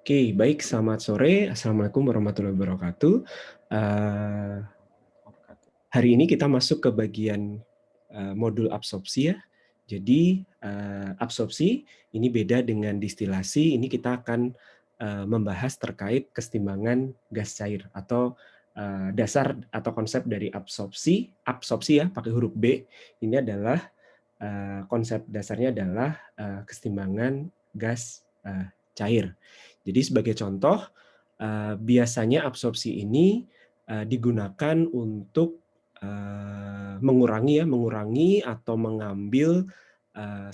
Oke, baik. Selamat sore. Assalamualaikum warahmatullahi wabarakatuh. Hari ini kita masuk ke bagian modul absorpsi ya. Jadi absorpsi ini beda dengan distilasi. Ini kita akan membahas terkait kesetimbangan gas cair atau dasar atau konsep dari absorpsi. Absorpsi ya pakai huruf B. Ini adalah konsep dasarnya adalah kesetimbangan gas cair. Jadi sebagai contoh, biasanya absorpsi ini digunakan untuk mengurangi atau mengambil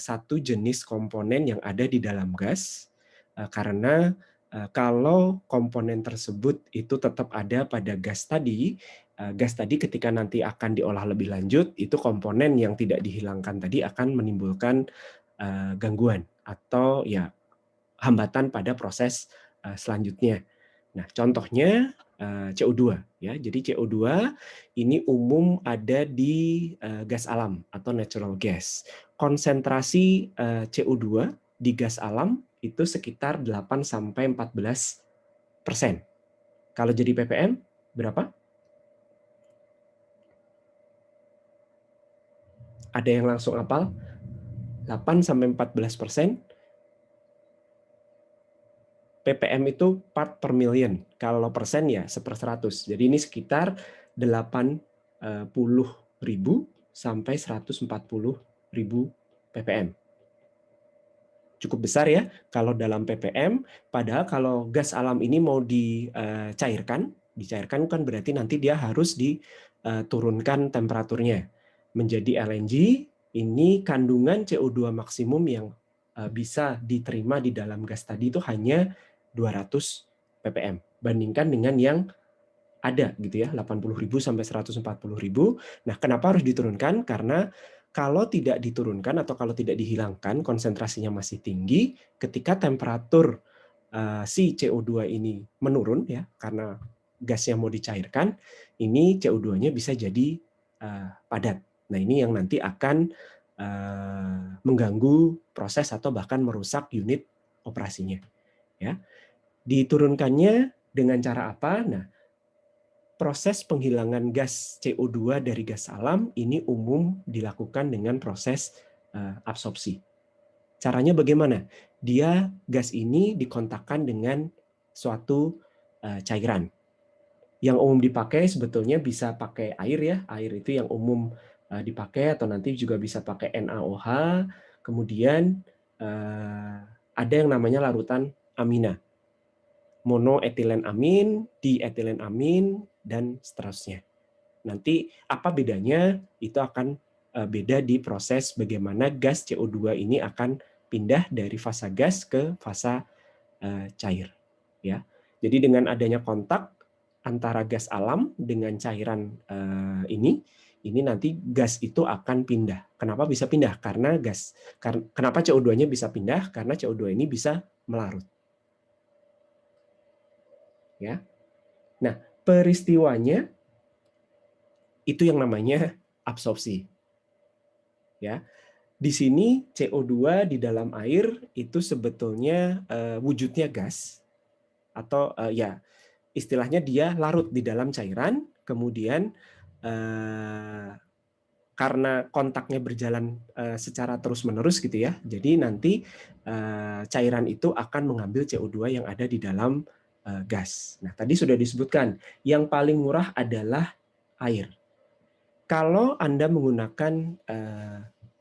satu jenis komponen yang ada di dalam gas, karena kalau komponen tersebut itu tetap ada pada gas tadi ketika nanti akan diolah lebih lanjut, itu komponen yang tidak dihilangkan tadi akan menimbulkan gangguan atau ya hambatan pada proses selanjutnya. Nah, contohnya CO2 ya. Jadi CO2 ini umum ada di gas alam atau natural gas. Konsentrasi CO2 di gas alam itu sekitar 8 sampai 14%. Kalau jadi ppm berapa? Ada yang langsung hafal? 8 sampai 14%. ppm itu part per million. Kalau persen ya 1/100. Jadi ini sekitar 80.000 sampai 140.000 ppm. Cukup besar ya kalau dalam ppm. Padahal kalau gas alam ini mau dicairkan kan berarti nanti dia harus diturunkan temperaturnya menjadi LNG. Ini kandungan CO2 maksimum yang bisa diterima di dalam gas tadi itu hanya 200 ppm. Bandingkan dengan yang ada gitu ya, 80.000 sampai 140.000. Nah, kenapa harus diturunkan? Karena kalau tidak diturunkan atau kalau tidak dihilangkan, konsentrasinya masih tinggi, ketika temperatur si CO2 ini menurun ya, karena gasnya mau dicairkan, ini CO2-nya bisa jadi padat. Nah, ini yang nanti akan mengganggu proses atau bahkan merusak unit operasinya. Ya, diturunkannya dengan cara apa? Nah, proses penghilangan gas CO2 dari gas alam ini umum dilakukan dengan proses absorpsi. Caranya bagaimana? Gas ini dikontakkan dengan suatu cairan. Yang umum dipakai sebetulnya bisa pakai air ya, air itu yang umum dipakai, atau nanti juga bisa pakai NaOH. Kemudian ada yang namanya larutan amina, monoetilen amin, dietilen amin, dan seterusnya. Nanti apa bedanya? Itu akan beda di proses bagaimana gas CO2 ini akan pindah dari fasa gas ke fasa cair. Ya, jadi dengan adanya kontak antara gas alam dengan cairan ini nanti gas itu akan pindah. Kenapa bisa pindah? Karena kenapa CO2-nya bisa pindah? Karena CO2 ini bisa melarut. Ya. Nah, peristiwanya itu yang namanya absorpsi. Ya. Di sini CO2 di dalam air itu sebetulnya wujudnya gas atau ya istilahnya dia larut di dalam cairan, kemudian karena kontaknya berjalan secara terus-menerus gitu ya, jadi nanti cairan itu akan mengambil CO2 yang ada di dalam gas. Nah, tadi sudah disebutkan, yang paling murah adalah air. Kalau Anda menggunakan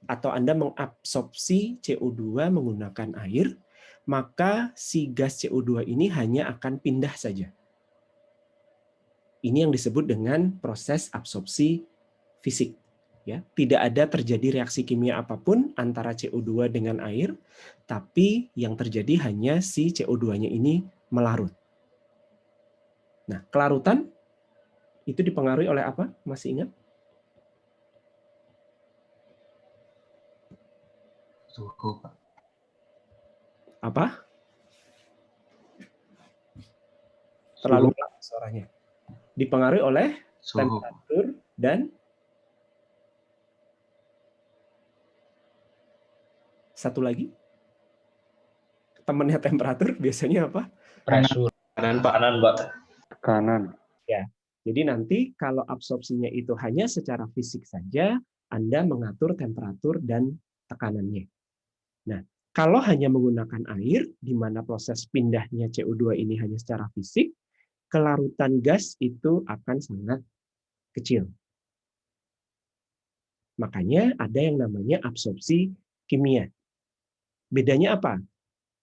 atau Anda mengabsorpsi CO2 menggunakan air, maka si gas CO2 ini hanya akan pindah saja. Ini yang disebut dengan proses absorpsi fisik. Ya, tidak ada terjadi reaksi kimia apapun antara CO2 dengan air, tapi yang terjadi hanya si CO2-nya ini melarut. Nah, kelarutan itu dipengaruhi oleh apa? Masih ingat? Suhu, Pak. Apa? Terlalu Suhu. pelan suaranya. Dipengaruhi oleh Suhu. temperatur dan satu lagi temennya temperatur biasanya apa? Pressure. Kanan, Pak. Kanan, Pak. Kanan. Ya. Jadi nanti kalau absorpsinya itu hanya secara fisik saja, Anda mengatur temperatur dan tekanannya. Nah, kalau hanya menggunakan air, di mana proses pindahnya CO2 ini hanya secara fisik, kelarutan gas itu akan sangat kecil. Makanya ada yang namanya absorpsi kimia. Bedanya apa?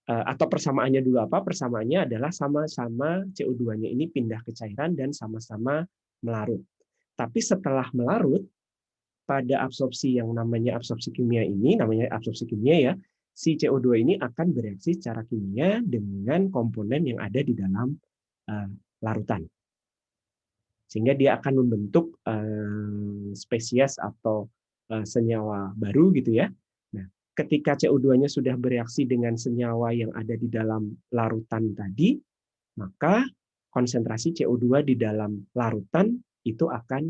Atau persamaannya dulu apa? Persamaannya adalah sama-sama CO2-nya ini pindah ke cairan dan sama-sama melarut. Tapi setelah melarut, pada absorpsi yang namanya absorpsi kimia ini, namanya absorpsi kimia ya, si CO2 ini akan bereaksi secara kimia dengan komponen yang ada di dalam larutan. Sehingga dia akan membentuk spesies atau senyawa baru gitu ya. Nah, ketika CO2-nya sudah bereaksi dengan senyawa yang ada di dalam larutan tadi, maka konsentrasi CO2 di dalam larutan itu akan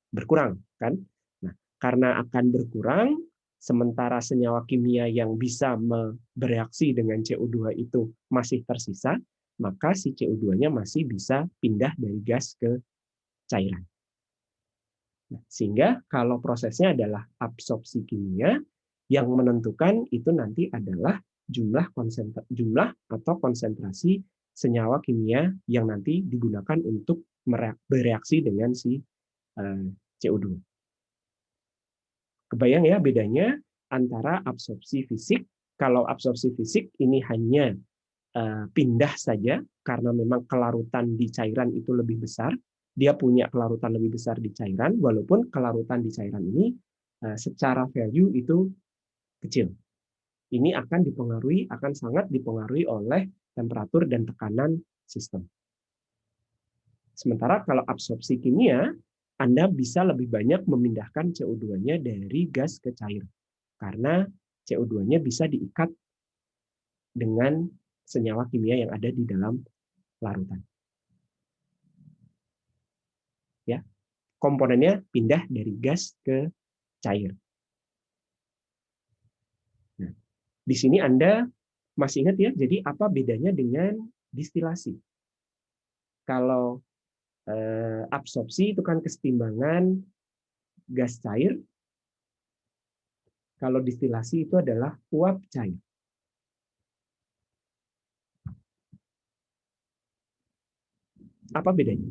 berkurang, kan? Nah, karena akan berkurang, sementara senyawa kimia yang bisa bereaksi dengan CO2 itu masih tersisa, maka si CO2-nya masih bisa pindah dari gas ke cairan. Nah, sehingga kalau prosesnya adalah absorpsi kimia, yang menentukan itu nanti adalah jumlah atau konsentrasi senyawa kimia yang nanti digunakan untuk bereaksi dengan si CO2. Kebayang ya bedanya antara absorpsi fisik. Kalau absorpsi fisik ini hanya pindah saja karena memang kelarutan di cairan itu lebih besar. Dia punya kelarutan lebih besar di cairan, walaupun kelarutan di cairan ini secara value itu kecil. Ini akan sangat dipengaruhi oleh temperatur dan tekanan sistem. Sementara kalau absorpsi kimia, Anda bisa lebih banyak memindahkan CO2-nya dari gas ke cair. Karena CO2-nya bisa diikat dengan senyawa kimia yang ada di dalam larutan. Ya, komponennya pindah dari gas ke cair. Nah, di sini Anda masih ingat ya, jadi apa bedanya dengan distilasi? Kalau absorpsi itu kan kesetimbangan gas cair, kalau distilasi itu adalah uap cair. Apa bedanya?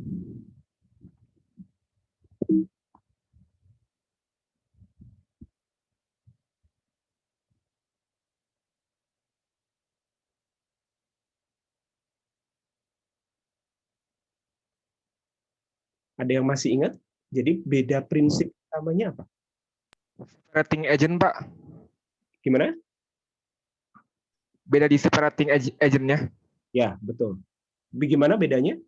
Ada yang masih ingat? Jadi beda prinsip utamanya apa? Separating agent, Pak. Gimana? Beda di separating agent-nya. Ya, betul. Bagaimana bedanya?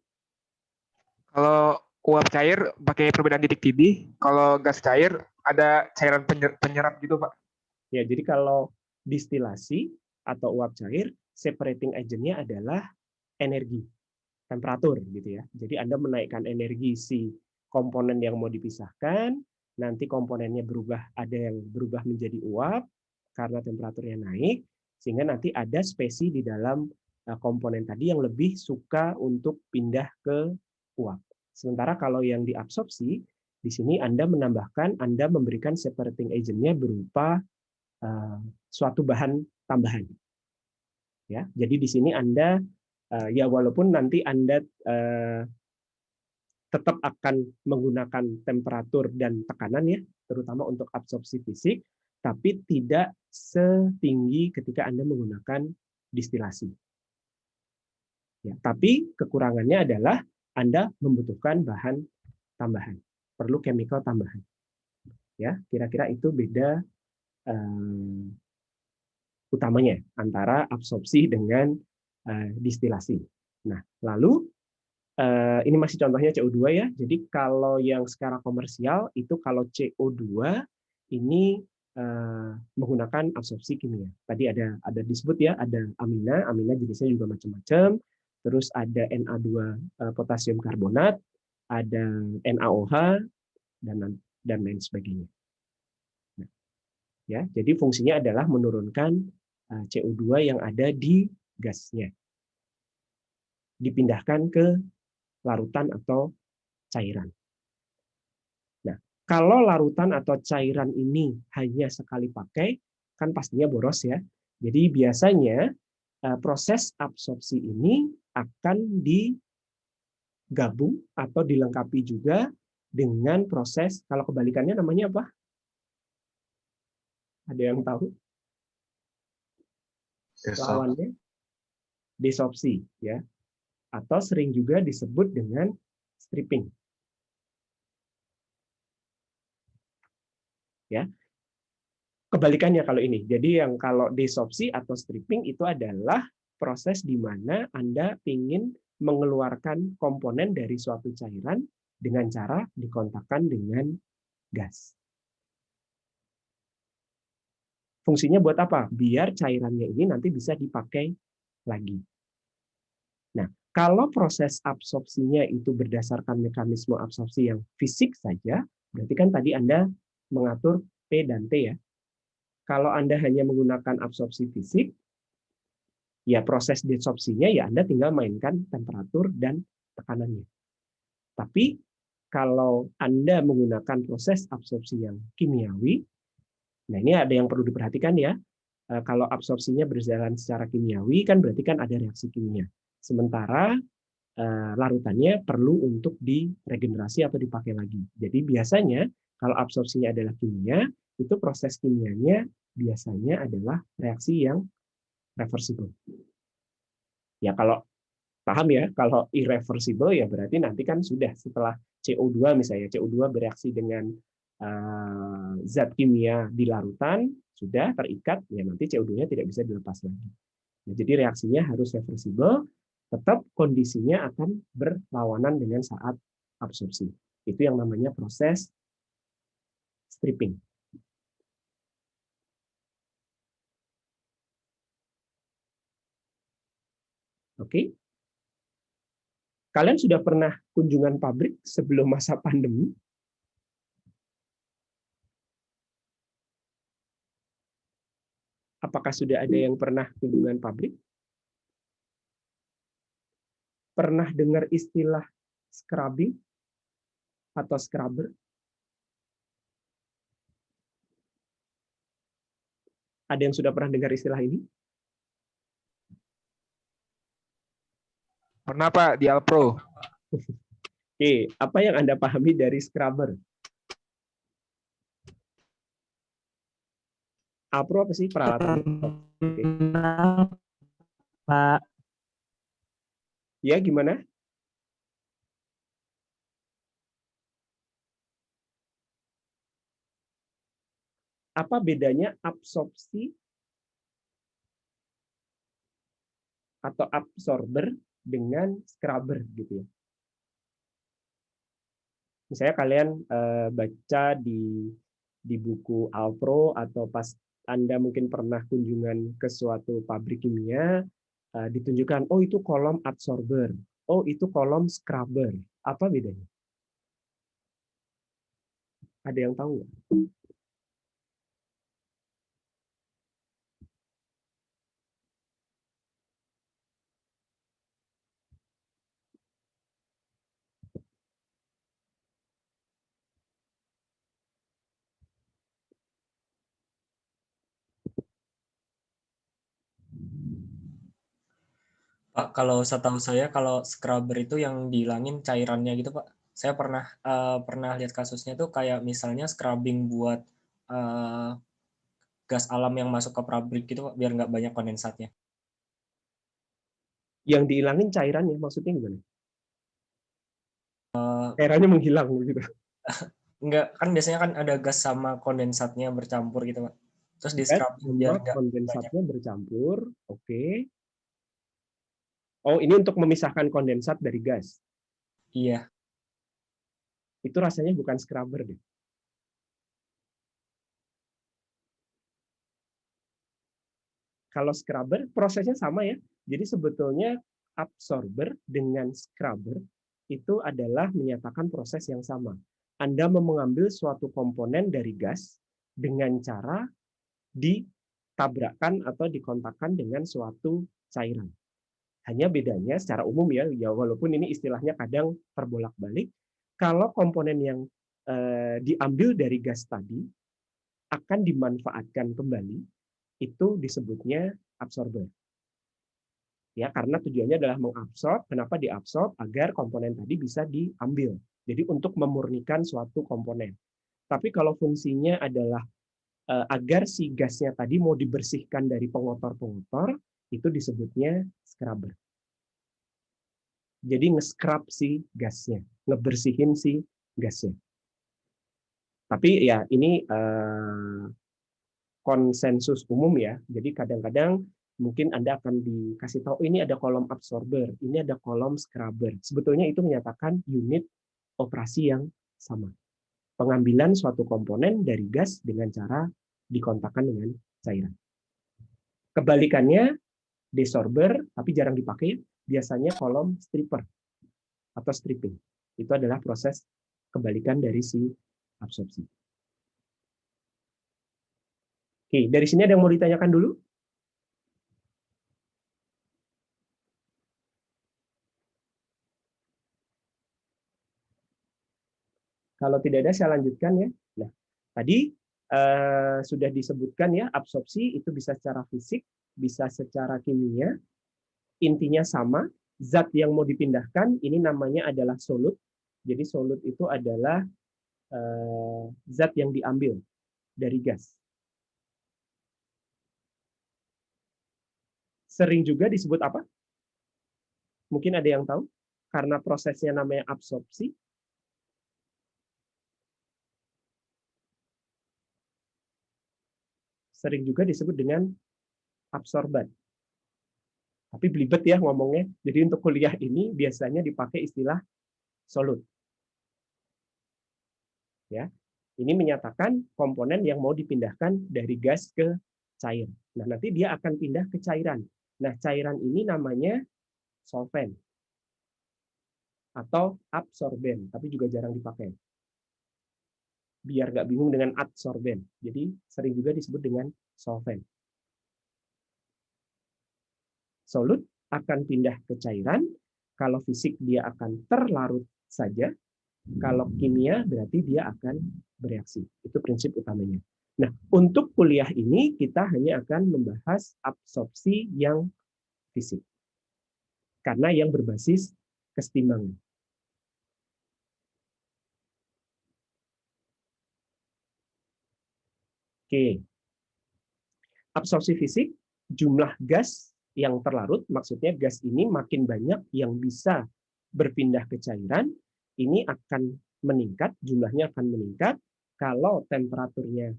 Kalau uap cair pakai perbedaan titik tidih, kalau gas cair ada cairan penyerap gitu, Pak. Ya, jadi kalau distilasi atau uap cair, separating agent-nya adalah energi, temperatur gitu ya. Jadi Anda menaikkan energi si komponen yang mau dipisahkan, nanti komponennya berubah, ada yang berubah menjadi uap karena temperaturnya naik, sehingga nanti ada spesi di dalam komponen tadi yang lebih suka untuk pindah ke uap. Sementara kalau yang diabsorpsi, di sini Anda memberikan separating agent-nya berupa suatu bahan tambahan. Ya, jadi di sini Anda ya walaupun nanti Anda tetap akan menggunakan temperatur dan tekanan ya, terutama untuk absorpsi fisik, tapi tidak setinggi ketika Anda menggunakan distilasi. Ya, tapi kekurangannya adalah Anda membutuhkan bahan tambahan, perlu chemical tambahan. Ya, kira-kira itu beda utamanya antara absorpsi dengan distilasi. Nah, lalu ini masih contohnya CO2 ya. Jadi kalau yang secara komersial itu kalau CO2 ini menggunakan absorpsi kimia. Tadi ada disebut ya, ada amina jenisnya juga macam-macam. Terus ada Na2 potasium karbonat, ada NaOH dan lain sebagainya. Nah, ya, jadi fungsinya adalah menurunkan CO2 yang ada di gasnya. Dipindahkan ke larutan atau cairan. Nah, kalau larutan atau cairan ini hanya sekali pakai, kan pastinya boros ya. Jadi biasanya proses absorpsi ini akan digabung atau dilengkapi juga dengan proses, kalau kebalikannya namanya apa? Ada yang tahu? Lawannya desorpsi, ya, atau sering juga disebut dengan stripping. Ya, kebalikannya kalau ini. Jadi yang kalau desorpsi atau stripping itu adalah proses di mana Anda ingin mengeluarkan komponen dari suatu cairan dengan cara dikontakkan dengan gas. Fungsinya buat apa? Biar cairannya ini nanti bisa dipakai lagi. Nah, kalau proses absorpsinya itu berdasarkan mekanisme absorpsi yang fisik saja, berarti kan tadi Anda mengatur P dan T ya. Kalau Anda hanya menggunakan absorpsi fisik, ya proses desorpsinya ya Anda tinggal mainkan temperatur dan tekanannya. Tapi kalau Anda menggunakan proses absorpsi yang kimiawi, nah ini ada yang perlu diperhatikan ya. Kalau absorpsinya berjalan secara kimiawi kan berarti kan ada reaksi kimia. Sementara larutannya perlu untuk diregenerasi atau dipakai lagi. Jadi biasanya kalau absorpsinya adalah kimia, itu proses kimianya biasanya adalah reaksi yang reversible. Ya kalau paham ya, kalau irreversible ya berarti nanti kan sudah setelah CO2 misalnya, CO2 bereaksi dengan zat kimia di larutan, sudah terikat, ya nanti CO2-nya tidak bisa dilepas lagi. Nah, jadi reaksinya harus reversible, tetap kondisinya akan berlawanan dengan saat absorpsi. Itu yang namanya proses stripping. Oke? Kalian sudah pernah kunjungan pabrik sebelum masa pandemi? Apakah sudah ada yang pernah kunjungan pabrik? Pernah dengar istilah scrubbing atau scrubber? Ada yang sudah pernah dengar istilah ini? Pernah Pak di Alpro. Oke, apa yang Anda pahami dari scrubber? Alpro apa sih peralatan? Oke. Pak. Ya, gimana? Apa bedanya absorpsi atau absorber dengan scrubber gitu ya? Misalnya kalian baca di buku Alpro atau pas Anda mungkin pernah kunjungan ke suatu pabrik kimia, ditunjukkan, oh itu kolom absorber, oh itu kolom scrubber. Apa bedanya? Ada yang tahu nggak? Pak, kalau setahu saya kalau scrubber itu yang dihilangin cairannya gitu, Pak. Saya pernah lihat kasusnya tuh kayak misalnya scrubbing buat gas alam yang masuk ke pabrik gitu, Pak, biar nggak banyak kondensatnya. Yang dihilangin cairannya, maksudnya gimana? Cairannya menghilang gitu. Enggak, kan biasanya kan ada gas sama kondensatnya bercampur gitu, Pak. Terus di Gas scrubbing biar sama nggak banyak. kondensatnya bercampur, oke. Oh, ini untuk memisahkan kondensat dari gas. Iya. Itu rasanya bukan scrubber deh. Kalau scrubber prosesnya sama ya. Jadi sebetulnya absorber dengan scrubber itu adalah menyatakan proses yang sama. Anda mengambil suatu komponen dari gas dengan cara ditabrakkan atau dikontakkan dengan suatu cairan. Hanya bedanya secara umum ya walaupun ini istilahnya kadang terbolak-balik, kalau komponen yang diambil dari gas tadi akan dimanfaatkan kembali, itu disebutnya absorber. Ya, karena tujuannya adalah mengabsorb. Kenapa diabsorb? Agar komponen tadi bisa diambil. Jadi untuk memurnikan suatu komponen. Tapi kalau fungsinya adalah agar si gasnya tadi mau dibersihkan dari pengotor-pengotor, itu disebutnya scrubber. Jadi nge-scrub si gasnya, ngebersihin si gasnya. Tapi ya ini konsensus umum ya. Jadi kadang-kadang mungkin Anda akan dikasih tahu ini ada kolom absorber, ini ada kolom scrubber. Sebetulnya itu menyatakan unit operasi yang sama. Pengambilan suatu komponen dari gas dengan cara dikontakkan dengan cairan. Kebalikannya, desorber, tapi jarang dipakai, biasanya kolom stripper atau stripping. Itu adalah proses kebalikan dari si absorpsi. Oke, dari sini ada yang mau ditanyakan dulu? Kalau tidak ada, saya lanjutkan ya. Nah, tadi sudah disebutkan ya, absorpsi itu bisa secara fisik, bisa secara kimia. Intinya sama, zat yang mau dipindahkan ini namanya adalah solut. Jadi solut itu adalah zat yang diambil dari gas. Sering juga disebut apa? Mungkin ada yang tahu? Karena prosesnya namanya absorpsi. Sering juga disebut dengan absorban. Tapi belibet ya ngomongnya. Jadi untuk kuliah ini biasanya dipakai istilah solut. Ya, ini menyatakan komponen yang mau dipindahkan dari gas ke cair. Nah, nanti dia akan pindah ke cairan. Nah, cairan ini namanya solvent atau absorben, tapi juga jarang dipakai. Biar nggak bingung dengan adsorben. Jadi sering juga disebut dengan solvent. Solut akan pindah ke cairan. Kalau fisik dia akan terlarut saja. Kalau kimia berarti dia akan bereaksi. Itu prinsip utamanya. Nah, untuk kuliah ini kita hanya akan membahas absorpsi yang fisik. Karena yang berbasis kesetimbangan. Oke. Absorpsi fisik, jumlah gas yang terlarut, maksudnya gas ini makin banyak yang bisa berpindah ke cairan, ini akan meningkat, jumlahnya akan meningkat kalau temperaturnya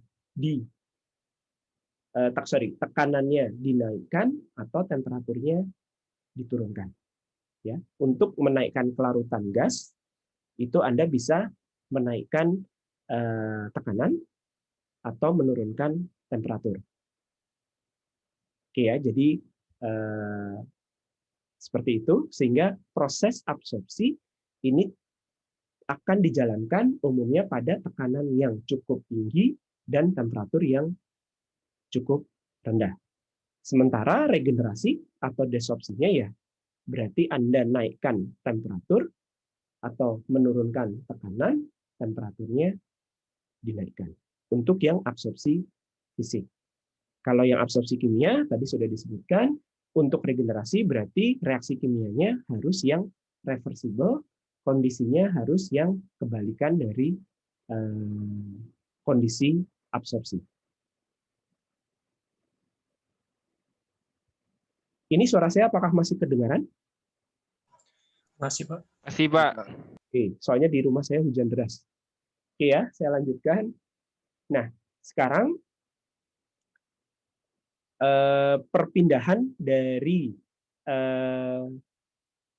tekanannya dinaikkan atau temperaturnya diturunkan. Ya, untuk menaikkan kelarutan gas itu Anda bisa menaikkan tekanan atau menurunkan temperatur. Oke ya, jadi seperti itu sehingga proses absorpsi ini akan dijalankan umumnya pada tekanan yang cukup tinggi dan temperatur yang cukup rendah. Sementara regenerasi atau desorpsinya ya berarti Anda naikkan temperatur atau menurunkan tekanan, temperaturnya dinaikkan. Untuk yang absorpsi fisik. Kalau yang absorpsi kimia tadi sudah disebutkan, untuk regenerasi berarti reaksi kimianya harus yang reversible, kondisinya harus yang kebalikan dari kondisi absorpsi. Ini suara saya apakah masih kedengaran? Masih, Pak. Masih, Pak. Oke, soalnya di rumah saya hujan deras. Oke ya, saya lanjutkan. Nah, sekarang perpindahan dari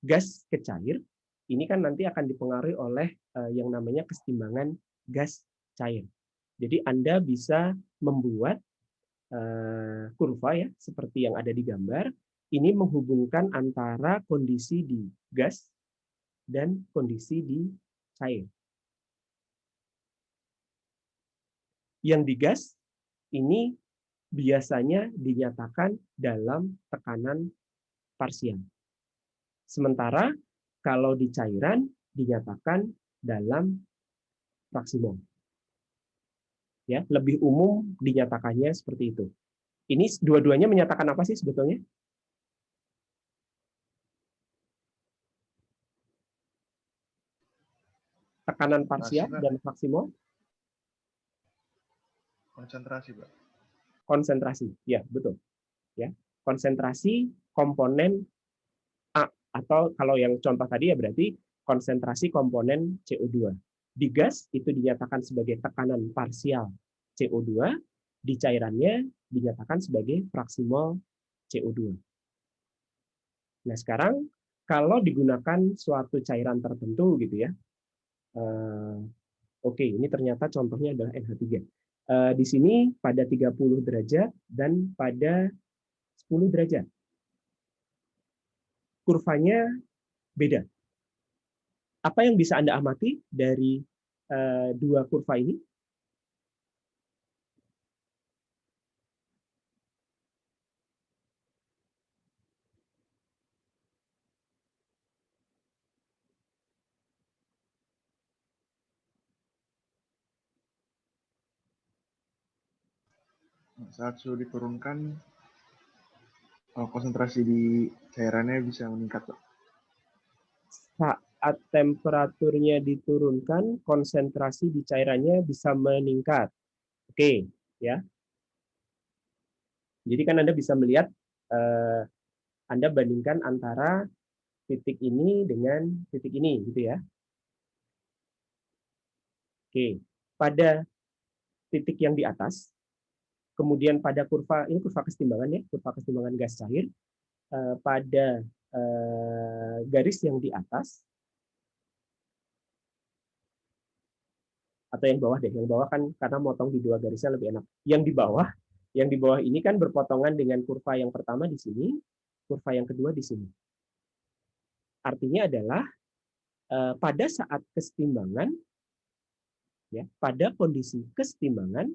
gas ke cair ini kan nanti akan dipengaruhi oleh yang namanya kesetimbangan gas cair. Jadi Anda bisa membuat kurva ya seperti yang ada di gambar. Ini menghubungkan antara kondisi di gas dan kondisi di cair. Yang di gas ini biasanya dinyatakan dalam tekanan parsial. Sementara kalau di cairan dinyatakan dalam fraksi mol. Ya, lebih umum dinyatakannya seperti itu. Ini dua-duanya menyatakan apa sih sebetulnya? Tekanan parsial Pak. dan fraksi mol? Konsentrasi, Pak. Konsentrasi, ya betul. Ya, konsentrasi komponen A, atau kalau yang contoh tadi ya berarti konsentrasi komponen CO2. Di gas itu dinyatakan sebagai tekanan parsial CO2, di cairannya dinyatakan sebagai fraksi mol CO2. Nah, sekarang kalau digunakan suatu cairan tertentu gitu ya. Oke, ini ternyata contohnya adalah NH3. Di sini pada 30 derajat dan pada 10 derajat. Kurvanya beda. Apa yang bisa Anda amati dari dua kurva ini? Saat suhu diturunkan, konsentrasi di cairannya bisa meningkat, Pak. Saat temperaturnya diturunkan, konsentrasi di cairannya bisa meningkat. Oke, ya. Jadi kan Anda bisa melihat, Anda bandingkan antara titik ini dengan titik ini, gitu ya. Oke, pada titik yang di atas, kemudian pada kurva, ini kurva kesetimbangan ya, kurva kesetimbangan gas cair, pada garis yang di atas, atau yang bawah deh, yang bawah kan karena motong di dua garisnya lebih enak. Yang di bawah ini kan berpotongan dengan kurva yang pertama di sini, kurva yang kedua di sini. Artinya adalah pada saat kesetimbangan, ya, pada kondisi kesetimbangan,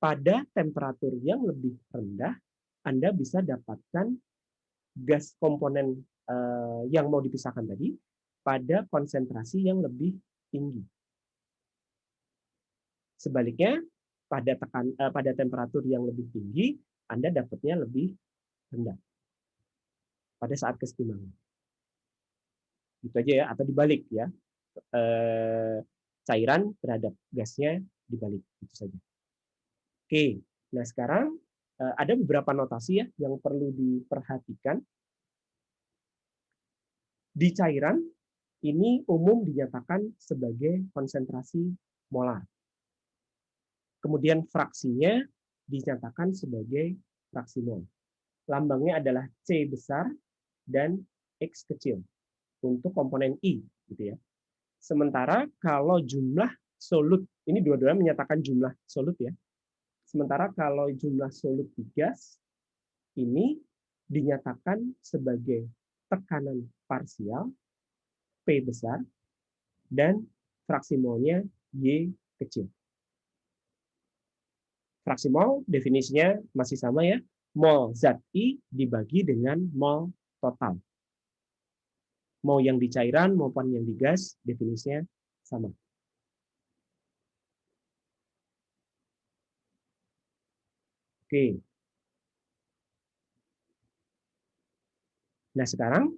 pada temperatur yang lebih rendah, Anda bisa dapatkan gas komponen yang mau dipisahkan tadi pada konsentrasi yang lebih tinggi. Sebaliknya, pada temperatur yang lebih tinggi, Anda dapatnya lebih rendah pada saat kesetimbangan. Itu aja ya, atau dibalik ya. Cairan terhadap gasnya dibalik, itu saja. Oke, nah sekarang ada beberapa notasi ya yang perlu diperhatikan. Di cairan, ini umum dinyatakan sebagai konsentrasi molar. Kemudian fraksinya dinyatakan sebagai fraksi mol. Lambangnya adalah C besar dan X kecil untuk komponen I, gitu ya. Sementara kalau jumlah solut, ini dua-duanya menyatakan jumlah solut ya. Sementara kalau jumlah solut di gas ini dinyatakan sebagai tekanan parsial P besar dan fraksi molnya Y kecil. Fraksi mol definisinya masih sama ya, mol zat I dibagi dengan mol total. Mau yang di cairan maupun yang di gas definisinya sama. Oke. Nah sekarang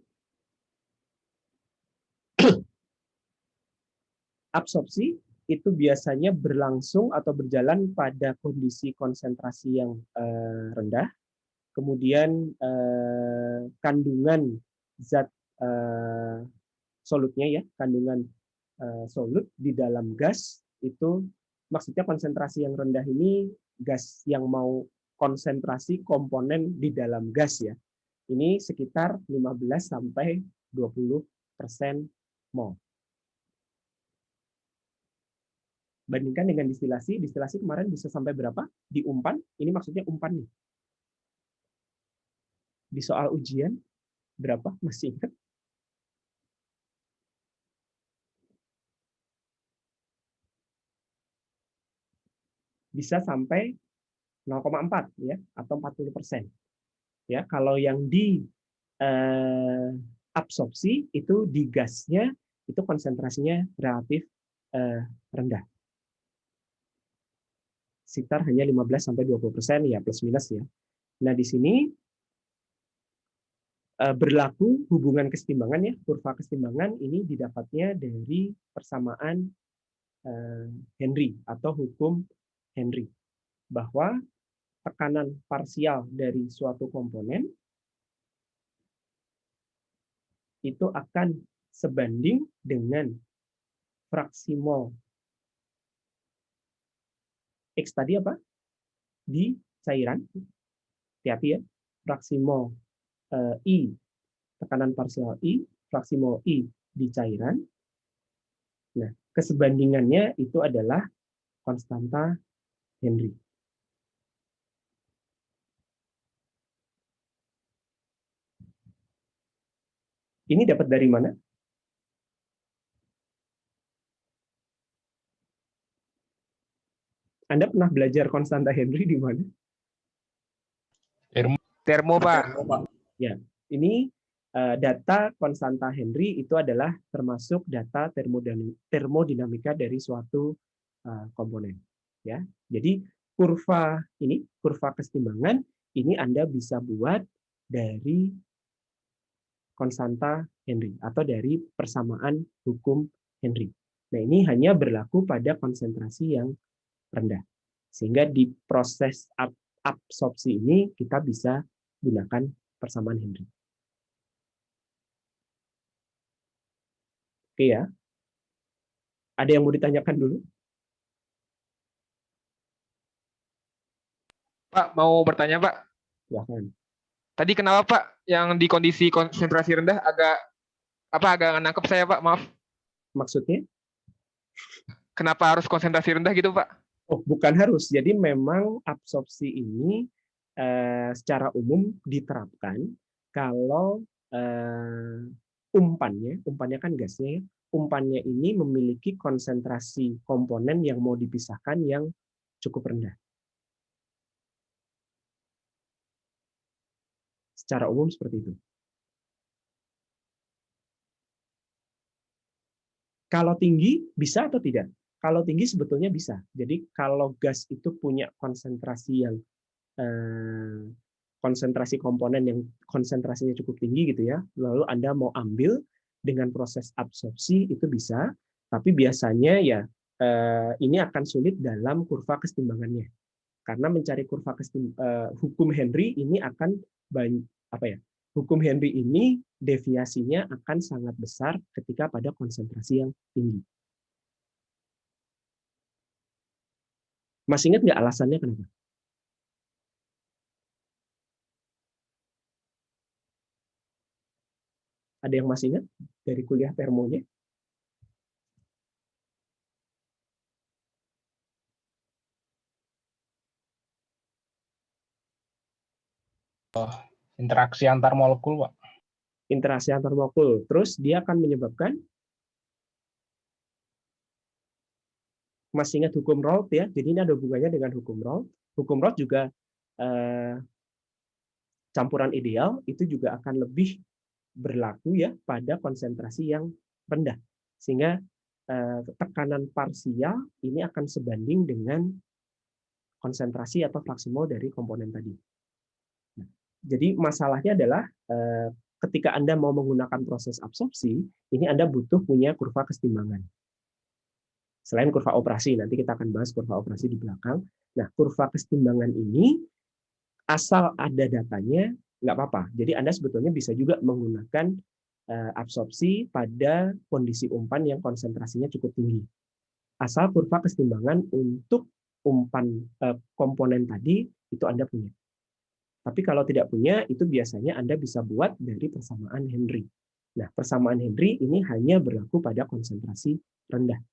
absorpsi itu biasanya berlangsung atau berjalan pada kondisi konsentrasi yang rendah, kemudian kandungan zat solutnya ya, kandungan solut di dalam gas itu, maksudnya konsentrasi yang rendah ini gas yang mau konsentrasi komponen di dalam gas ya, ini sekitar 15 sampai 20% mol. Bandingkan dengan distilasi kemarin bisa sampai berapa? Di umpan, ini maksudnya umpan nih. Di soal ujian, berapa? Masih ingat? Bisa sampai 0,4 ya, atau 40%. Ya, kalau yang di absorpsi itu di gasnya itu konsentrasinya relatif rendah. Sekitar hanya 15-20%, ya plus minus ya. Nah, di sini berlaku hubungan kesetimbangan ya, kurva kesetimbangan ini didapatnya dari persamaan Henry atau hukum Henry, bahwa tekanan parsial dari suatu komponen itu akan sebanding dengan fraksi mol X tadi apa? Di cairan. Hati-hati ya. Fraksi mol I, tekanan parsial I, fraksi mol I di cairan. Nah, kesebandingannya itu adalah konstanta Henry. Ini dapat dari mana? Anda pernah belajar konstanta Henry di mana? Termo, Pak. Ya, ini data konstanta Henry itu adalah termasuk data termodinamika dari suatu komponen. Ya, jadi kurva ini, kurva kesetimbangan ini Anda bisa buat dari konstanta Henry atau dari persamaan hukum Henry. Nah, ini hanya berlaku pada konsentrasi yang rendah. Sehingga di proses absorpsi ini kita bisa gunakan persamaan Henry. Oke ya. Ada yang mau ditanyakan dulu? Pak, mau bertanya, Pak. Silahkan. Tadi kenapa, Pak, yang di kondisi konsentrasi rendah agak nggak nangkep saya, Pak? Maaf. Maksudnya? Kenapa harus konsentrasi rendah gitu, Pak? Oh, bukan harus. Jadi memang absorpsi ini secara umum diterapkan kalau umpannya kan gasnya, umpannya ini memiliki konsentrasi komponen yang mau dipisahkan yang cukup rendah. Secara umum seperti itu. Kalau tinggi bisa atau tidak? Kalau tinggi sebetulnya bisa. Jadi kalau gas itu punya konsentrasi yang konsentrasi komponen yang konsentrasinya cukup tinggi gitu ya, lalu Anda mau ambil dengan proses absorpsi itu bisa, tapi biasanya ya ini akan sulit dalam kurva kesetimbangannya. Karena mencari kurva hukum Henry ini akan hukum Henry ini deviasinya akan sangat besar ketika pada konsentrasi yang tinggi. Masih ingat nggak alasannya kenapa? Ada yang masih ingat dari kuliah termonya? Interaksi antar molekul, Pak. Interaksi antar molekul. Terus dia akan menyebabkan, masih ingat hukum Raoult ya? Jadi ini ada hubungannya dengan hukum Raoult. Hukum Raoult juga campuran ideal itu juga akan lebih berlaku ya pada konsentrasi yang rendah. Sehingga tekanan parsial ini akan sebanding dengan konsentrasi atau fraksi mol dari komponen tadi. Nah, jadi masalahnya adalah ketika Anda mau menggunakan proses absorpsi, ini Anda butuh punya kurva kesetimbangan. Selain kurva operasi, nanti kita akan bahas kurva operasi di belakang. Nah, kurva kesetimbangan ini, asal ada datanya, nggak apa-apa. Jadi Anda sebetulnya bisa juga menggunakan absorpsi pada kondisi umpan yang konsentrasinya cukup tinggi. Asal kurva kesetimbangan untuk umpan komponen tadi, itu Anda punya. Tapi kalau tidak punya, itu biasanya Anda bisa buat dari persamaan Henry. Nah, persamaan Henry ini hanya berlaku pada konsentrasi rendah.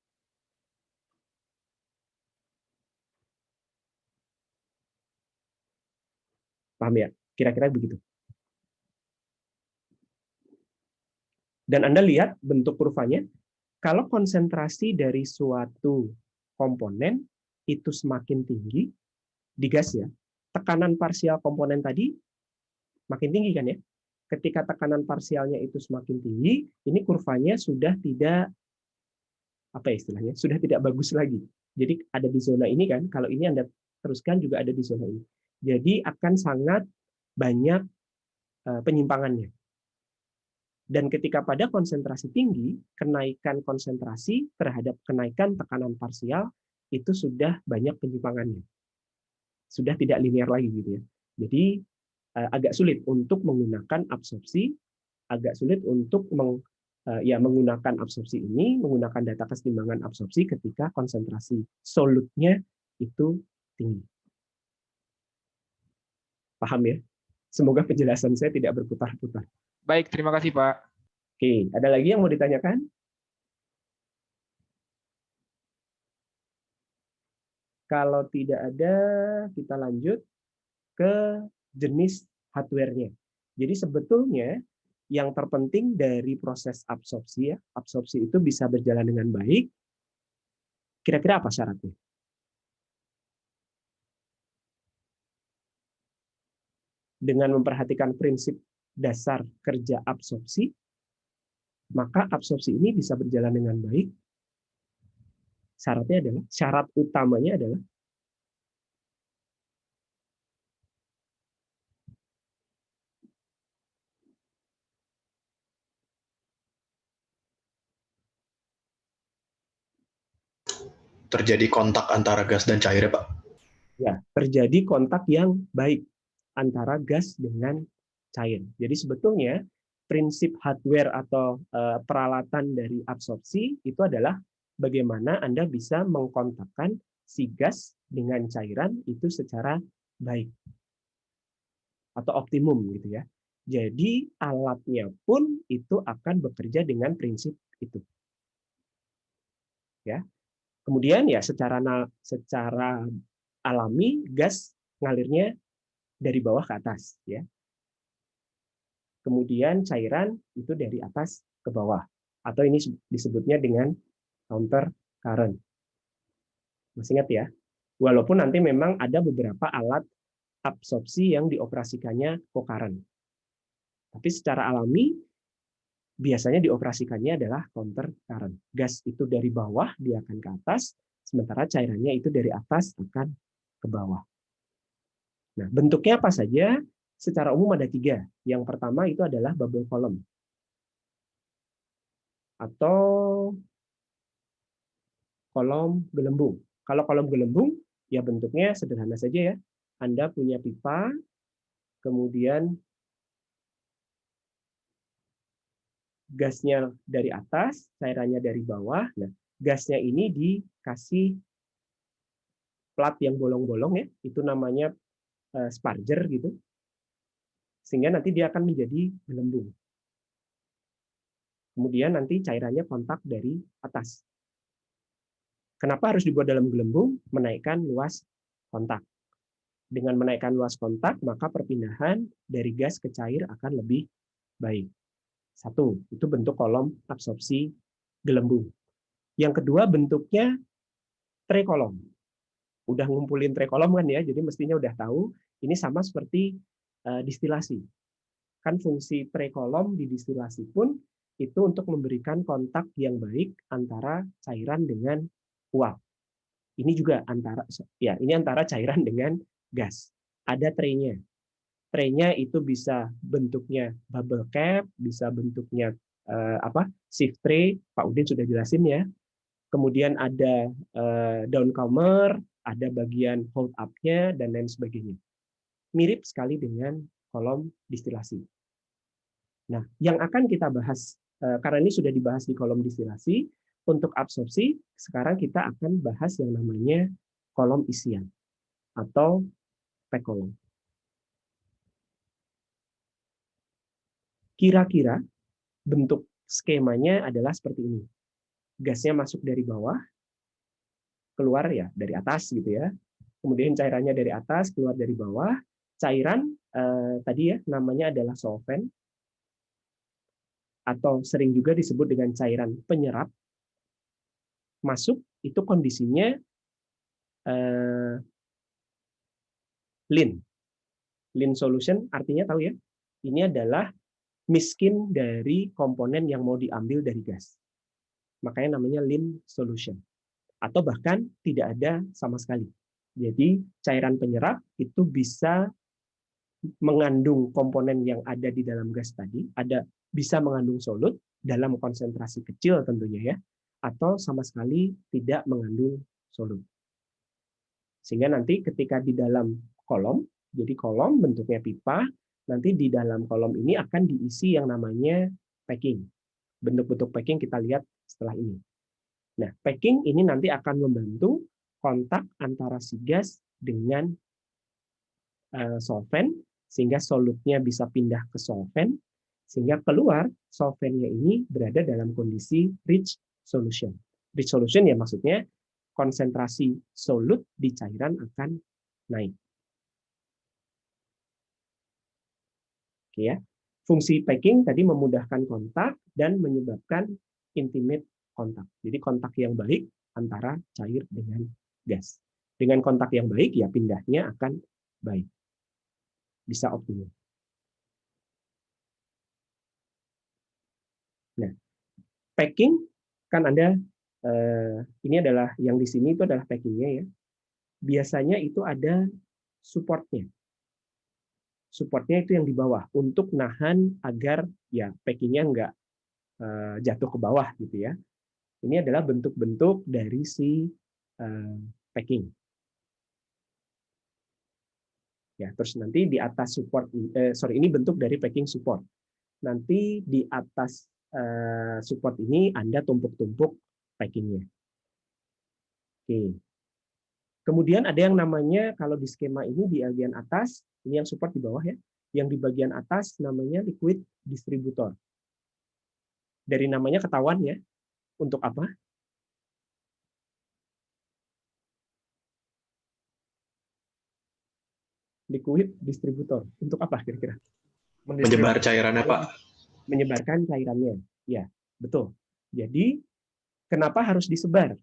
Paham ya? Kira-kira begitu. Dan Anda lihat bentuk kurvanya, kalau konsentrasi dari suatu komponen itu semakin tinggi, di gas ya, tekanan parsial komponen tadi makin tinggi kan ya? Ketika tekanan parsialnya itu semakin tinggi, ini kurvanya sudah tidak istilahnya, sudah tidak bagus lagi. Jadi ada di zona ini kan, kalau ini Anda teruskan juga ada di zona ini. Jadi akan sangat banyak penyimpangannya. Dan ketika pada konsentrasi tinggi, kenaikan konsentrasi terhadap kenaikan tekanan parsial itu sudah banyak penyimpangannya. Sudah tidak linear lagi gitu ya. Jadi agak sulit untuk menggunakan absorpsi, agak sulit untuk menggunakan absorpsi ini, menggunakan data kesetimbangan absorpsi ketika konsentrasi solutnya itu tinggi. Paham ya? Semoga penjelasan saya tidak berputar-putar. Baik, terima kasih Pak. Oke, ada lagi yang mau ditanyakan? Kalau tidak ada, kita lanjut ke jenis hardware-nya. Jadi sebetulnya yang terpenting dari proses absorpsi, ya, absorpsi itu bisa berjalan dengan baik. Kira-kira apa syaratnya? Dengan memperhatikan prinsip dasar kerja absorpsi, maka absorpsi ini bisa berjalan dengan baik. Syarat utamanya adalah terjadi kontak antara gas dan cair, ya Pak? Ya, terjadi kontak yang baik antara gas dengan cair. Jadi sebetulnya prinsip hardware atau peralatan dari absorpsi itu adalah bagaimana Anda bisa mengkontakkan si gas dengan cairan itu secara baik atau optimum gitu ya. Jadi alatnya pun itu akan bekerja dengan prinsip itu. Ya. Kemudian ya secara alami gas ngalirnya dari bawah ke atas ya. Kemudian cairan itu dari atas ke bawah atau ini disebutnya dengan counter current. Masih ingat ya? Walaupun nanti memang ada beberapa alat absorpsi yang dioperasikannya co-current. Tapi secara alami biasanya dioperasikannya adalah counter current. Gas itu dari bawah dia akan ke atas, sementara cairannya itu dari atas akan ke bawah. Nah, bentuknya apa saja? Secara umum ada 3. Yang pertama itu adalah bubble column. Atau kolom gelembung. Kalau kolom gelembung, ya bentuknya sederhana saja ya. Anda punya pipa, kemudian gasnya dari atas, cairannya dari bawah. Nah, gasnya ini dikasih plat yang bolong-bolong ya, itu namanya sparger gitu. Sehingga nanti dia akan menjadi gelembung. Kemudian nanti cairannya kontak dari atas. Kenapa harus dibuat dalam gelembung? Menaikkan luas kontak. Dengan menaikkan luas kontak, maka perpindahan dari gas ke cair akan lebih baik. 1, itu bentuk kolom absorpsi gelembung. Yang kedua bentuknya tray kolom. Udah ngumpulin tray kolom kan ya, jadi mestinya udah tahu. Ini sama seperti distilasi. Kan fungsi tray kolom di distilasi pun itu untuk memberikan kontak yang baik antara cairan dengan uap. Ini juga antara cairan dengan gas. Ada tray-nya. Tray-nya itu bisa bentuknya bubble cap, bisa bentuknya shift tray. Pak Udin sudah jelasin ya. Kemudian ada downcomer, ada bagian hold up-nya dan lain sebagainya. Mirip sekali dengan kolom distilasi. Nah, yang akan kita bahas karena ini sudah dibahas di kolom distilasi, untuk absorpsi sekarang kita akan bahas yang namanya kolom isian atau pack column. Kira-kira bentuk skemanya adalah seperti ini. Gasnya masuk dari bawah, keluar ya dari atas gitu ya. Kemudian cairannya dari atas, keluar dari bawah. Cairan tadi ya namanya adalah solvent atau sering juga disebut dengan cairan penyerap. Masuk itu kondisinya lean. Lean solution artinya tahu ya. Ini adalah miskin dari komponen yang mau diambil dari gas. Makanya namanya lean solution. Atau bahkan tidak ada sama sekali. Jadi cairan penyerap itu bisa mengandung komponen yang ada di dalam gas tadi, bisa mengandung solut dalam konsentrasi kecil tentunya ya, atau sama sekali tidak mengandung solut. Sehingga nanti ketika di dalam kolom, jadi kolom bentuknya pipa, nanti di dalam kolom ini akan diisi yang namanya packing. Bentuk-bentuk packing kita lihat setelah ini. Nah, packing ini nanti akan membantu kontak antara si gas dengan solvent, sehingga solutnya bisa pindah ke solvent, sehingga keluar solventnya ini berada dalam kondisi rich solution. Rich solution ya maksudnya konsentrasi solut di cairan akan naik. Oke ya. Fungsi packing tadi memudahkan kontak dan menyebabkan intimate kontak. Jadi kontak yang baik antara cair dengan gas. Dengan kontak yang baik ya pindahnya akan baik. Bisa optimal. Nah, packing kan Anda ini adalah yang di sini itu adalah packingnya ya. Biasanya itu ada supportnya. Supportnya itu yang di bawah untuk nahan agar ya packingnya nggak jatuh ke bawah gitu ya. Ini adalah bentuk-bentuk dari si packing. Ya, terus nanti di atas support, ini bentuk dari packing support. Nanti di atas support ini Anda tumpuk-tumpuk packingnya. Oke. Kemudian ada yang namanya kalau di skema ini di bagian atas, ini yang support di bawah ya, yang di bagian atas namanya liquid distributor. Dari namanya ketahuan ya, untuk apa? Liquid distributor. Untuk apa kira-kira? Menyebar cairannya, Pak. Menyebarkan cairannya. Ya, betul. Jadi, kenapa harus disebar?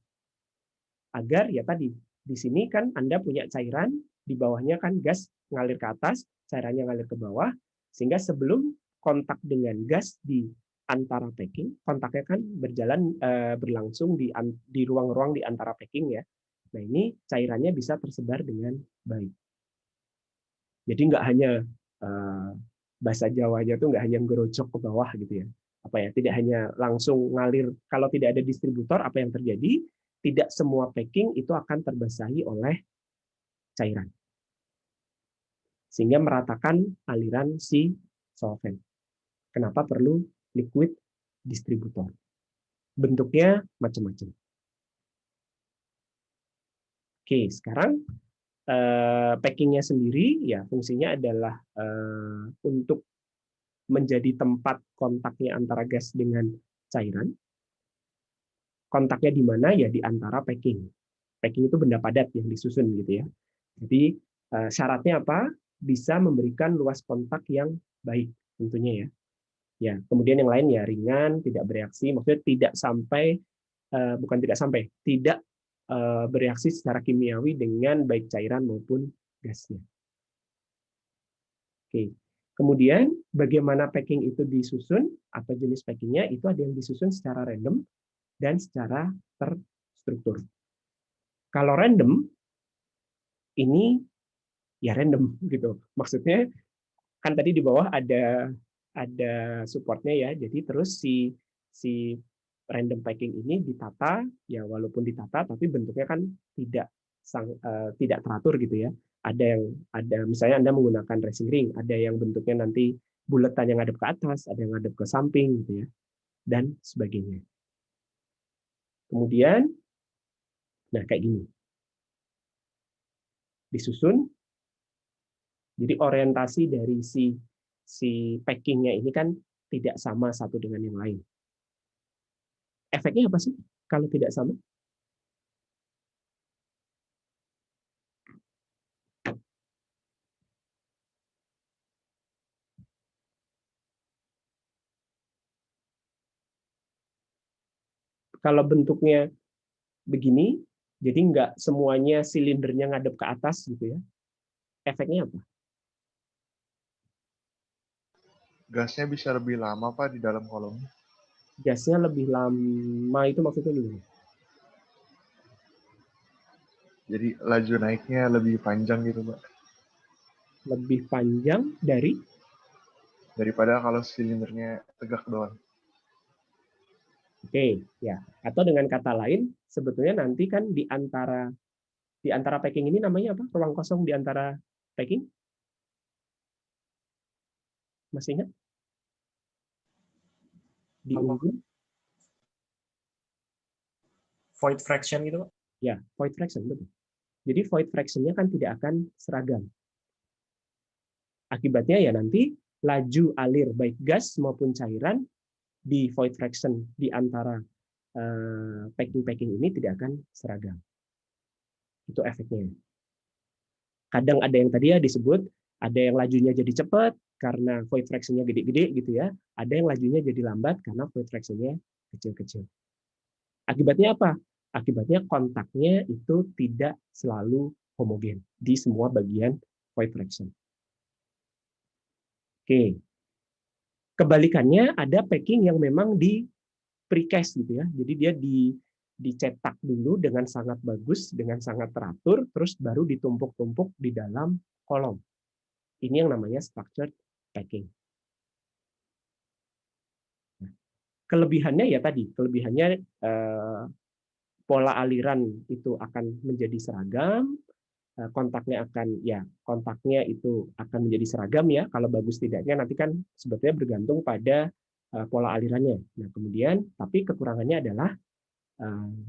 Agar ya tadi, di sini kan Anda punya cairan, di bawahnya kan gas ngalir ke atas, cairannya ngalir ke bawah, sehingga sebelum kontak dengan gas di antara packing, kontaknya kan berlangsung di ruang-ruang di antara packing ya. Nah ini cairannya bisa tersebar dengan baik. Jadi nggak hanya bahasa Jawanya tuh nggak hanya gerocok ke bawah gitu ya. Apa ya? Tidak hanya langsung ngalir. Kalau tidak ada distributor, apa yang terjadi? Tidak semua packing itu akan terbasahi oleh cairan. Sehingga meratakan aliran si solvent. Kenapa perlu liquid distributor? Bentuknya macam-macam. Oke, sekarang packingnya sendiri ya fungsinya adalah untuk menjadi tempat kontaknya antara gas dengan cairan. Kontaknya di mana ya di antara packing. Packing itu benda padat yang disusun gitu ya. Jadi syaratnya apa? Bisa memberikan luas kontak yang baik tentunya ya. Ya, kemudian yang lain ya ringan, tidak bereaksi, maksudnya tidak sampai tidak bereaksi secara kimiawi dengan baik cairan maupun gasnya. Oke. Kemudian bagaimana packing itu disusun atau jenis packingnya itu ada yang disusun secara random dan secara terstruktur. Kalau random ini ya random gitu. Maksudnya kan tadi di bawah ada supportnya ya. Jadi terus si random packing ini ditata ya walaupun ditata tapi bentuknya kan tidak teratur gitu ya. Ada misalnya Anda menggunakan racing ring, ada yang bentuknya nanti buletan yang ngadep ke atas, ada yang ngadep ke samping gitu ya. Dan sebagainya. Kemudian nah kayak gini. Disusun. Jadi orientasi dari si packingnya ini kan tidak sama satu dengan yang lain. Efeknya apa sih kalau tidak sama? Kalau bentuknya begini, jadi nggak semuanya silindernya ngadep ke atas gitu ya. Efeknya apa? gasnya bisa lebih lama Pak di dalam kolom. Gasnya lebih lama itu maksudnya gimana? Jadi laju naiknya lebih panjang gitu Pak. Lebih panjang Daripada kalau silindernya tegak doang. Oke, ya. Atau dengan kata lain, sebetulnya nanti kan di antara packing ini namanya apa? Ruang kosong di antara packing? Masih ingat? Di Apa? ujung? Void fraction gitu, Pak. Ya, void fraction, betul. Jadi void fraction-nya kan tidak akan seragam. Akibatnya ya nanti laju alir baik gas maupun cairan di void fraction di antara packing-packing ini tidak akan seragam. Itu efeknya. Kadang ada yang tadi ya disebut, ada yang lajunya jadi cepat karena void fraction-nya gede-gede gitu ya. Ada yang lajunya jadi lambat karena void fraction-nya kecil-kecil. Akibatnya apa? Akibatnya kontaknya itu tidak selalu homogen di semua bagian void fraction. Oke. Kebalikannya ada packing yang memang di precast gitu ya. Jadi dia dicetak dulu dengan sangat bagus, dengan sangat teratur, terus baru ditumpuk-tumpuk di dalam kolom. Ini yang namanya structured packing. Nah, kelebihannya ya tadi, kelebihannya pola aliran itu akan menjadi seragam, kontaknya itu akan menjadi seragam ya. Kalau bagus tidaknya nanti kan sebetulnya bergantung pada pola alirannya. Nah, kemudian tapi kekurangannya adalah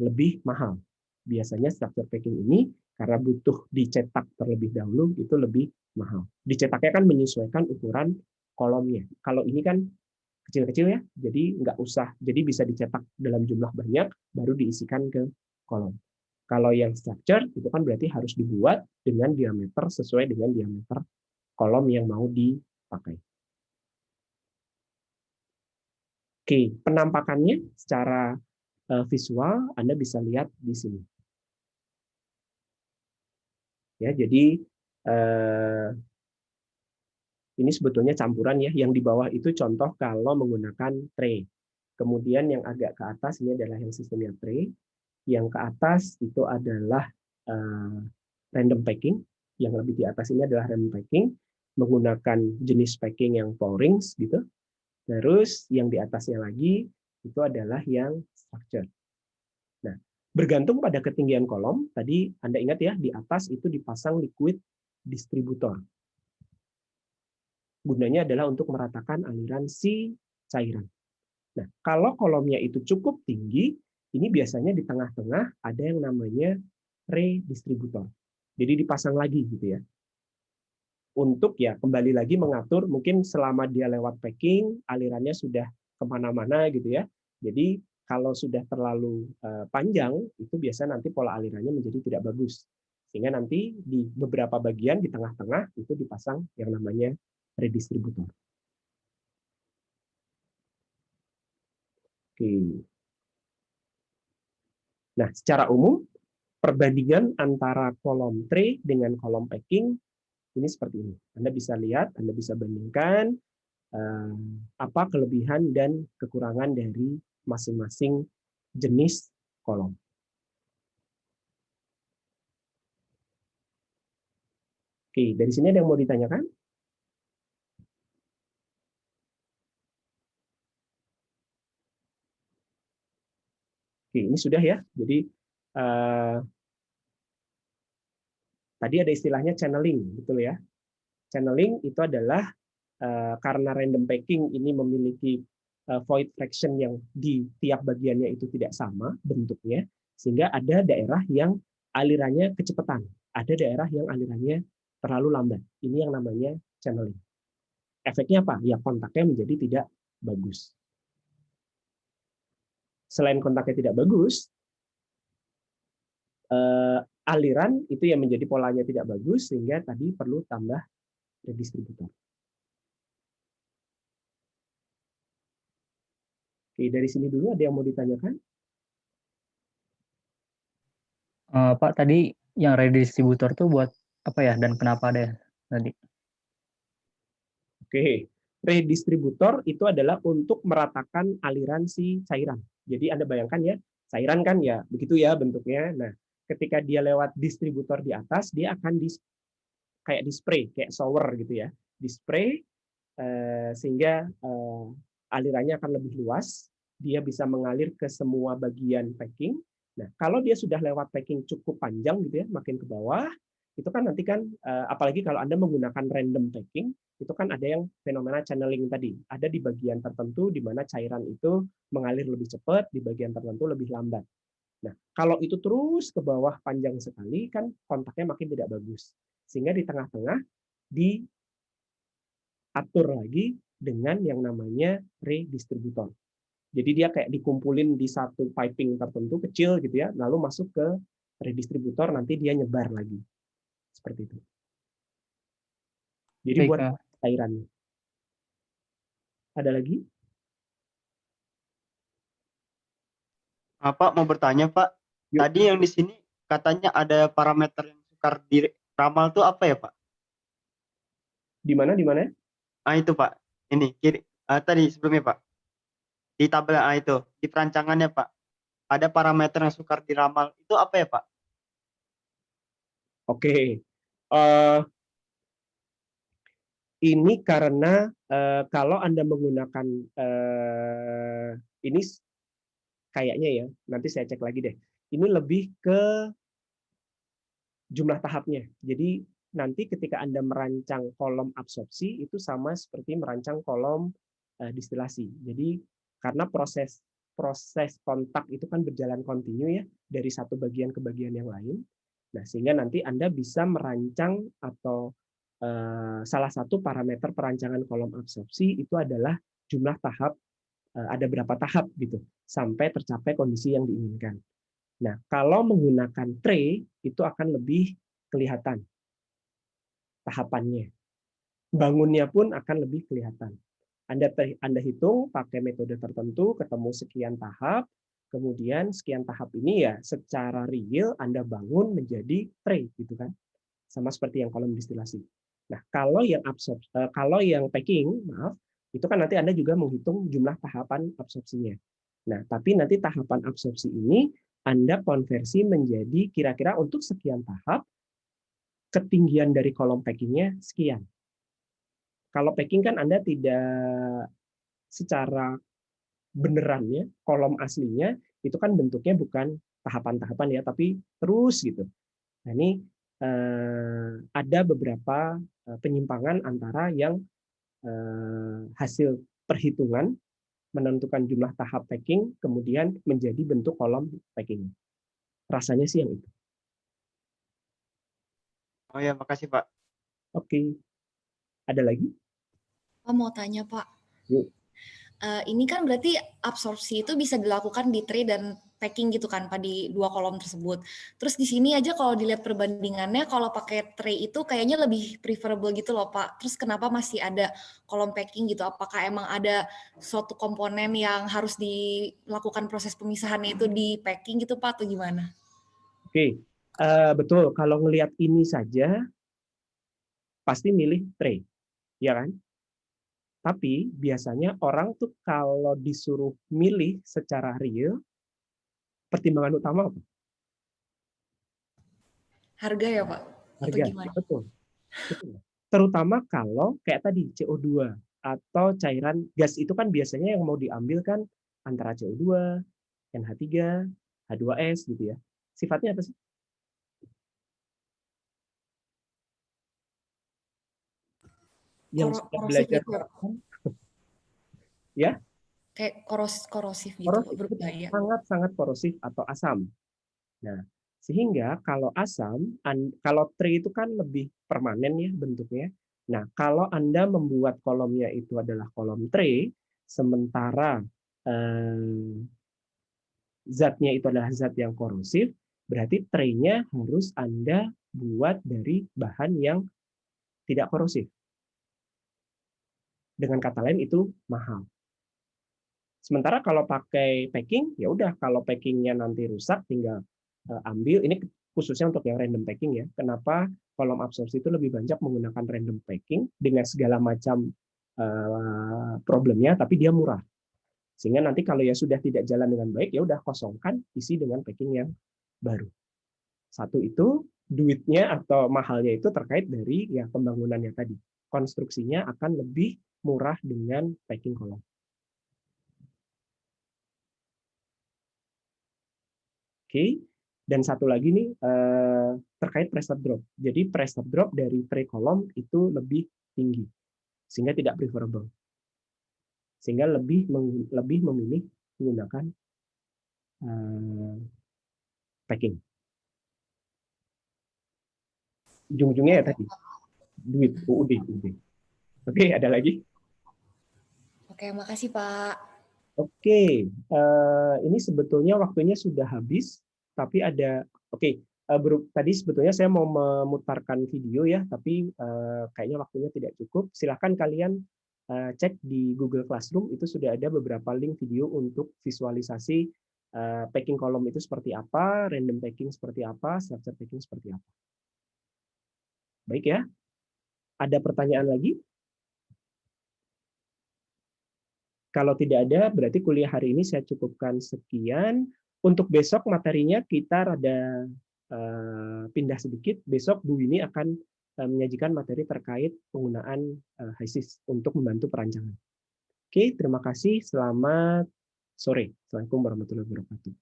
lebih mahal. Biasanya structure packing ini karena butuh dicetak terlebih dahulu itu lebih mahal. Dicetaknya kan menyesuaikan ukuran kolomnya. Kalau ini kan kecil-kecil ya, jadi nggak usah, jadi bisa dicetak dalam jumlah banyak, baru diisikan ke kolom. Kalau yang structure itu kan berarti harus dibuat dengan diameter sesuai dengan diameter kolom yang mau dipakai. Oke, penampakannya secara visual Anda bisa lihat di sini. Ya, jadi ini sebetulnya campuran ya. Yang di bawah itu contoh kalau menggunakan tray. Kemudian yang agak ke atas ini adalah yang sistemnya tray. Yang ke atas itu adalah random packing. Yang lebih di atas ini adalah random packing menggunakan jenis packing yang pourings gitu. Terus yang di atasnya lagi itu adalah yang structured. Nah, bergantung pada ketinggian kolom, tadi Anda ingat ya, di atas itu dipasang liquid distributor. Gunanya adalah untuk meratakan aliran si cairan. Nah, kalau kolomnya itu cukup tinggi, ini biasanya di tengah-tengah ada yang namanya redistributor. Jadi dipasang lagi gitu ya. Untuk ya kembali lagi mengatur mungkin selama dia lewat packing, alirannya sudah kemana-mana gitu ya. Jadi kalau sudah terlalu panjang, itu biasa nanti pola alirannya menjadi tidak bagus. Sehingga nanti di beberapa bagian di tengah-tengah itu dipasang yang namanya redistributor. Oke. Nah, secara umum perbandingan antara kolom tray dengan kolom packing ini seperti ini. Anda bisa lihat, Anda bisa bandingkan apa kelebihan dan kekurangan dari masing-masing jenis kolom. Oke, dari sini ada yang mau ditanyakan? Oke, ini sudah ya. Jadi tadi ada istilahnya channeling, betul ya? Channeling itu adalah karena random packing ini memiliki void fraction yang di tiap bagiannya itu tidak sama bentuknya, sehingga ada daerah yang alirannya kecepatan, ada daerah yang alirannya terlalu lambat. Ini yang namanya channeling. Efeknya apa? Ya kontaknya menjadi tidak bagus. Selain kontaknya tidak bagus, aliran itu yang menjadi polanya tidak bagus, sehingga tadi perlu tambah redistributor. Oke, dari sini dulu ada yang mau ditanyakan? Pak, tadi yang redistributor tuh buat apa ya dan kenapa ada tadi? Oke, Redistributor itu adalah untuk meratakan aliran si cairan. Jadi Anda bayangkan ya, cairan kan ya begitu ya bentuknya. Nah, ketika dia lewat distributor di atas, dia akan kayak di spray, kayak shower gitu ya. Di spray sehingga alirannya akan lebih luas, dia bisa mengalir ke semua bagian packing. Nah, kalau dia sudah lewat packing cukup panjang gitu ya, makin ke bawah, itu kan nanti kan apalagi kalau Anda menggunakan random packing, itu kan ada yang fenomena channeling tadi. Ada di bagian tertentu di mana cairan itu mengalir lebih cepat, di bagian tertentu lebih lambat. Nah, kalau itu terus ke bawah panjang sekali, kan kontaknya makin tidak bagus. Sehingga di tengah-tengah diatur lagi dengan yang namanya redistributor. Jadi dia kayak dikumpulin di satu piping tertentu kecil gitu ya, lalu masuk ke redistributor, nanti dia nyebar lagi. Seperti itu. Jadi Baik, buat cairannya. Ada lagi? Pak mau bertanya Pak, Yuk. tadi yang di sini katanya ada parameter yang sukar diramal tuh apa ya Pak? Di mana? Di mana? Itu Pak, ini kiri tadi sebelumnya Pak, di tabel itu di perancangannya Pak, ada parameter yang sukar diramal itu apa ya Pak? Oke. Ini karena kalau Anda menggunakan ini kayaknya ya, nanti saya cek lagi deh. Ini lebih ke jumlah tahapnya. Jadi nanti ketika Anda merancang kolom absorpsi itu sama seperti merancang kolom distilasi. Jadi karena proses kontak itu kan berjalan kontinu ya dari satu bagian ke bagian yang lain. Nah, sehingga nanti Anda bisa merancang atau salah satu parameter perancangan kolom absorpsi itu adalah jumlah tahap, ada berapa tahap gitu sampai tercapai kondisi yang diinginkan. Nah, kalau menggunakan tray itu akan lebih kelihatan tahapannya. Bangunnya pun akan lebih kelihatan. Anda hitung pakai metode tertentu, ketemu sekian tahap, kemudian sekian tahap ini ya secara real Anda bangun menjadi tray gitu kan. Sama seperti yang kolom distilasi. Nah, kalau yang packing, maaf, itu kan nanti Anda juga menghitung jumlah tahapan absorpsinya. Nah, tapi nanti tahapan absorpsi ini Anda konversi menjadi kira-kira untuk sekian tahap, ketinggian dari kolom packingnya sekian. Kalau packing kan Anda tidak secara benerannya, kolom aslinya itu kan bentuknya bukan tahapan-tahapan ya, tapi terus gitu. Nah, ini ada beberapa penyimpangan antara yang hasil perhitungan menentukan jumlah tahap packing kemudian menjadi bentuk kolom packing. Rasanya sih yang itu. Oh ya, makasih Pak. Oke. Ada lagi? Pak mau tanya Pak. Yuk. Ini kan berarti absorpsi itu bisa dilakukan di tray dan packing gitu kan Pak di dua kolom tersebut. Terus di sini aja kalau dilihat perbandingannya kalau pakai tray itu kayaknya lebih preferable gitu loh Pak. Terus kenapa masih ada kolom packing gitu? Apakah emang ada suatu komponen yang harus dilakukan proses pemisahannya itu di packing gitu Pak atau gimana? Oke, betul. Kalau ngelihat ini saja pasti milih tray, ya kan? Tapi biasanya orang tuh kalau disuruh milih secara real, pertimbangan utama apa? Harga ya Pak? Harga, betul. Terutama kalau kayak tadi CO2 atau cairan gas itu kan biasanya yang mau diambil kan antara CO2, NH3, H2S gitu ya. Sifatnya apa sih? Yang sudah belajar gitu ya? Kayak korosif gitu, Korosif, berbahaya. sangat-sangat korosif atau asam. Nah, sehingga kalau asam, kalau tray itu kan lebih permanen ya bentuknya. Nah, kalau Anda membuat kolomnya itu adalah kolom tray, sementara zatnya itu adalah zat yang korosif, berarti tray-nya harus Anda buat dari bahan yang tidak korosif. Dengan kata lain itu mahal. Sementara kalau pakai packing, ya udah kalau packingnya nanti rusak tinggal ambil. Ini khususnya untuk yang random packing ya. Kenapa kolom absorpsi itu lebih banyak menggunakan random packing dengan segala macam problemnya, tapi dia murah. Sehingga nanti kalau ya sudah tidak jalan dengan baik, ya udah kosongkan, isi dengan packing yang baru. Satu itu duitnya atau mahalnya itu terkait dari ya pembangunannya tadi. Konstruksinya akan lebih murah dengan packing kolom. Oke, dan satu lagi nih terkait pressure drop. Jadi pressure drop dari tray kolom itu lebih tinggi, sehingga tidak preferable. Sehingga lebih memilih menggunakan packing. Ujung-ujungnya ya tadi, duit, UUD. Oke, ada lagi? Oke, makasih Pak. Oke, ini sebetulnya waktunya sudah habis, tapi ada, tadi sebetulnya saya mau memutarkan video ya, tapi kayaknya waktunya tidak cukup. Silahkan kalian cek di Google Classroom, itu sudah ada beberapa link video untuk visualisasi packing kolom itu seperti apa, random packing seperti apa, structure packing seperti apa. Baik ya, ada pertanyaan lagi? Kalau tidak ada, berarti kuliah hari ini saya cukupkan sekian. Untuk besok materinya kita rada pindah sedikit. Besok Bu Winnie akan menyajikan materi terkait penggunaan HISIS untuk membantu perancangan. Oke, terima kasih. Selamat sore. Assalamualaikum warahmatullahi wabarakatuh.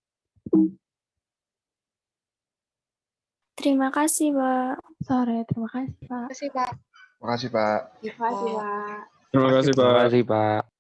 Terima kasih, Pak. Sore, terima kasih, Pak. Terima kasih, Pak. Terima kasih Pak. Terima kasih, Pak.